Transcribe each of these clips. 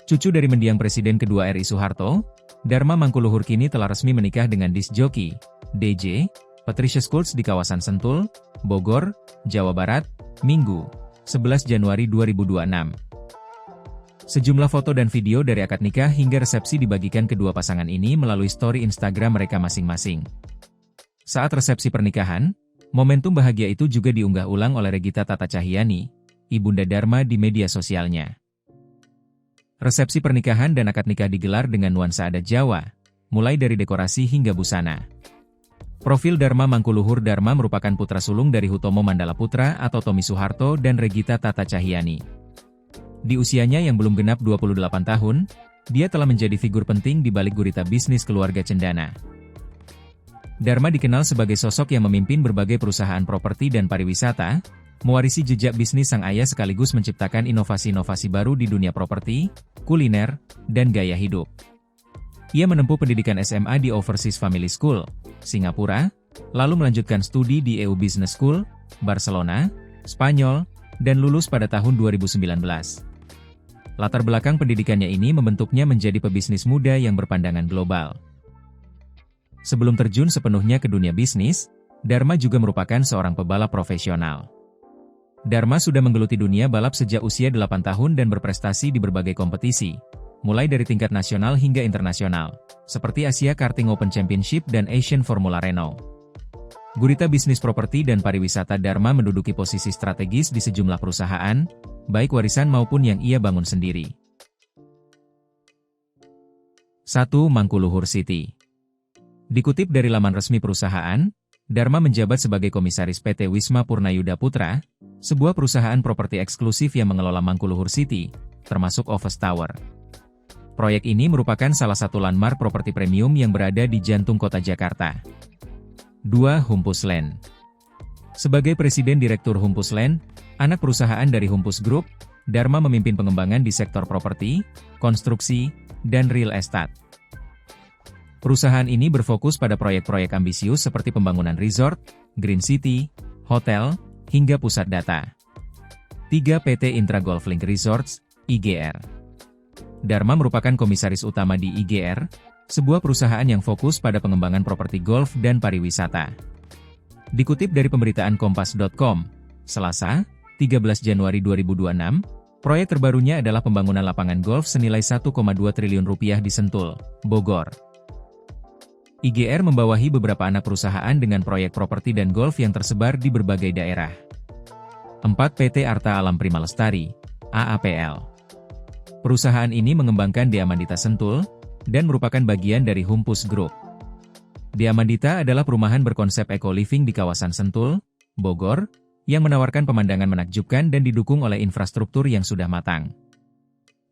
Cucu dari mendiang Presiden kedua RI Soeharto, Dharma Mangkuluhur kini telah resmi menikah dengan disc joki, DJ, Patricia Schultz di kawasan Sentul, Bogor, Jawa Barat, Minggu, 11 Januari 2026. Sejumlah foto dan video dari akad nikah hingga resepsi dibagikan kedua pasangan ini melalui story Instagram mereka masing-masing. Saat resepsi pernikahan, momentum bahagia itu juga diunggah ulang oleh Regita Tata Cahyani, ibunda Dharma di media sosialnya. Resepsi pernikahan dan akad nikah digelar dengan nuansa adat Jawa, mulai dari dekorasi hingga busana. Profil Dharma Mangkuluhur Dharma merupakan putra sulung dari Hutomo Mandala Putra atau Tommy Soeharto dan Regita Tata Cahyani. Di usianya yang belum genap 28 tahun, dia telah menjadi figur penting di balik gurita bisnis keluarga Cendana. Dharma dikenal sebagai sosok yang memimpin berbagai perusahaan properti dan pariwisata, mewarisi jejak bisnis sang ayah sekaligus menciptakan inovasi-inovasi baru di dunia properti, kuliner, dan gaya hidup. Ia menempuh pendidikan SMA di Overseas Family School, Singapura, lalu melanjutkan studi di EU Business School, Barcelona, Spanyol, dan lulus pada tahun 2019. Latar belakang pendidikannya ini membentuknya menjadi pebisnis muda yang berpandangan global. Sebelum terjun sepenuhnya ke dunia bisnis, Dharma juga merupakan seorang pebalap profesional. Dharma sudah menggeluti dunia balap sejak usia 8 tahun dan berprestasi di berbagai kompetisi, mulai dari tingkat nasional hingga internasional, seperti Asia Karting Open Championship dan Asian Formula Renault. Gurita bisnis properti dan pariwisata Dharma menduduki posisi strategis di sejumlah perusahaan, baik warisan maupun yang ia bangun sendiri. 1. Mangkuluhur City. Dikutip dari laman resmi perusahaan, Dharma menjabat sebagai komisaris PT Wisma Purnayuda Putra, sebuah perusahaan properti eksklusif yang mengelola Mangkuluhur City, termasuk Office Tower. Proyek ini merupakan salah satu landmark properti premium yang berada di jantung kota Jakarta. 2. Humpus Land. Sebagai Presiden Direktur Humpus Land, anak perusahaan dari Humpus Group, Dharma memimpin pengembangan di sektor properti, konstruksi, dan real estate. Perusahaan ini berfokus pada proyek-proyek ambisius seperti pembangunan resort, green city, hotel, hingga pusat data. 3. PT Intra Golf Link Resorts, IGR. Dharma merupakan komisaris utama di IGR, sebuah perusahaan yang fokus pada pengembangan properti golf dan pariwisata. Dikutip dari pemberitaan Kompas.com, Selasa, 13 Januari 2026, proyek terbarunya adalah pembangunan lapangan golf senilai 1,2 triliun rupiah di Sentul, Bogor. IGR membawahi beberapa anak perusahaan dengan proyek properti dan golf yang tersebar di berbagai daerah. 4. PT Arta Alam Prima Lestari, AAPL. Perusahaan ini mengembangkan Diamandita Sentul, dan merupakan bagian dari Humpus Group. Diamandita adalah perumahan berkonsep eco-living di kawasan Sentul, Bogor, yang menawarkan pemandangan menakjubkan dan didukung oleh infrastruktur yang sudah matang.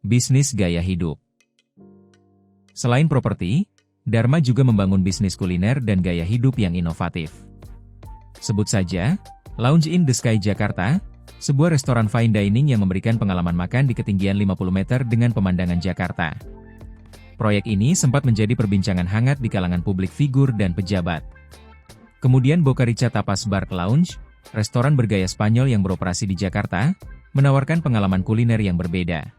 Bisnis gaya hidup. Selain properti, Dharma juga membangun bisnis kuliner dan gaya hidup yang inovatif. Sebut saja, Lounge in the Sky Jakarta, sebuah restoran fine dining yang memberikan pengalaman makan di ketinggian 50 meter dengan pemandangan Jakarta. Proyek ini sempat menjadi perbincangan hangat di kalangan publik figur dan pejabat. Kemudian Boca Rica Tapas Bar Lounge, restoran bergaya Spanyol yang beroperasi di Jakarta, menawarkan pengalaman kuliner yang berbeda.